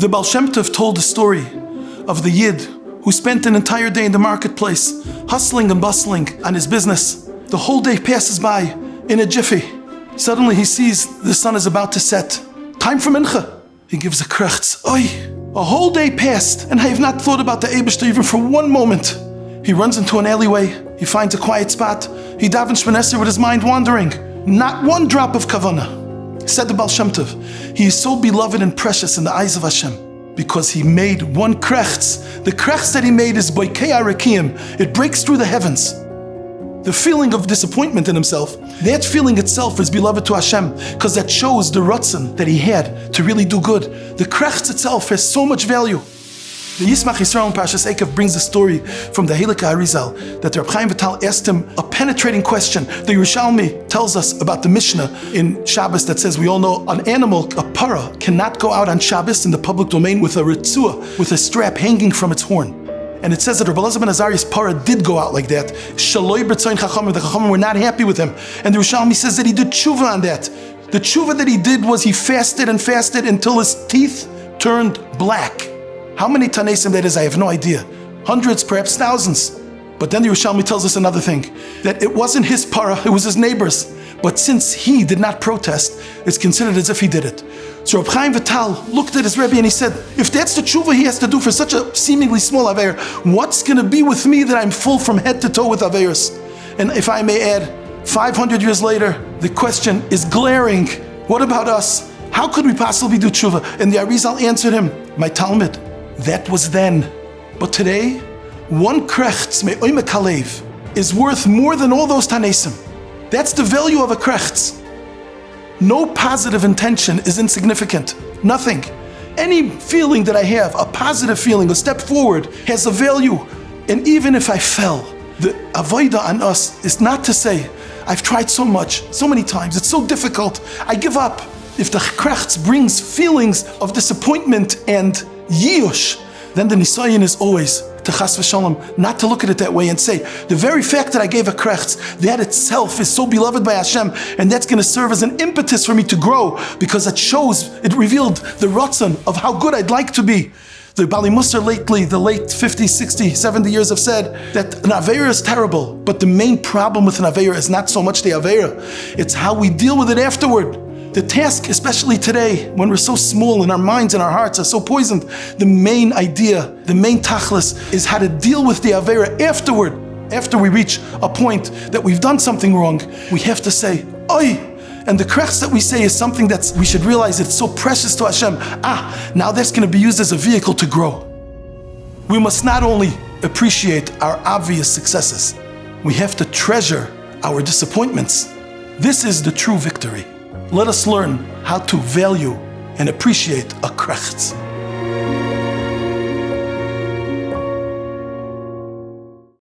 The Baal Shem Tov told the story of the Yid who spent an entire day in the marketplace, hustling and bustling on his business. The whole day passes by in a jiffy. Suddenly he sees the sun is about to set. Time for mincha. He gives a krechtz. Oi! A whole day passed, and I have not thought about the Eibishter even for one moment. He runs into an alleyway. He finds a quiet spot. He davens Shemon Esrei with his mind wandering. Not one drop of kavanah. Said the Baal Shem Tov, he is so beloved and precious in the eyes of Hashem because he made one krechtz. The krechtz that he made is boikei arekim. It breaks through the heavens. The feeling of disappointment in himself, that feeling itself is beloved to Hashem because that shows the rutzon that he had to really do good. The krechtz itself has so much value. The Yismach Yisrael in Parshas Eikev brings a story from the Helika Arizal that the Reb Chaim Vital asked him a penetrating question. The Yerushalmi tells us about the Mishnah in Shabbos that says, we all know an animal, a para, cannot go out on Shabbos in the public domain with a ritzua, with a strap hanging from its horn. And it says that Rabbi Elazar ben Azariah's para did go out like that. Shaloi b'tzoyin chachamim, the chachamim were not happy with him. And the Yerushalmi says that he did tshuva on that. The tshuva that he did was he fasted and fasted until his teeth turned black. How many Tanesim that is, I have no idea. Hundreds, perhaps thousands. But then the Yerushalmi tells us another thing, that it wasn't his para, it was his neighbor's. But since he did not protest, it's considered as if he did it. So Reb Chaim Vital looked at his Rebbe and he said, if that's the tshuva he has to do for such a seemingly small aveir, what's going to be with me that I'm full from head to toe with aveiros? And if I may add, 500 years later, the question is glaring. What about us? How could we possibly do tshuva? And the Arizal answered him, my Talmud, that was then. But today, one krechtz me'oime kalev is worth more than all those tanesim. That's the value of a krechtz. No positive intention is insignificant. Nothing. Any feeling that I have, a positive feeling, a step forward, has a value. And even if I fell, the avoida on us is not to say, I've tried so much, so many times, it's so difficult, I give up. If the krechtz brings feelings of disappointment and yiyush, then the nisayon is always to chas v'shalom, not to look at it that way and say, the very fact that I gave a krechtz, that itself is so beloved by Hashem, and that's going to serve as an impetus for me to grow, because it shows, it revealed the ratzon of how good I'd like to be. The Bali Musar lately, the late 50, 60, 70 years have said that an aveira is terrible, but the main problem with an aveira is not so much the aveira, it's how we deal with it afterward. The task, especially today, when we're so small and our minds and our hearts are so poisoned, the main idea, the main tachlis, is how to deal with the aveira afterward. After we reach a point that we've done something wrong, we have to say, oi! And the krechtz that we say is something that we should realize it's so precious to Hashem. Now that's going to be used as a vehicle to grow. We must not only appreciate our obvious successes, we have to treasure our disappointments. This is the true victory. Let us learn how to value and appreciate a krechtz.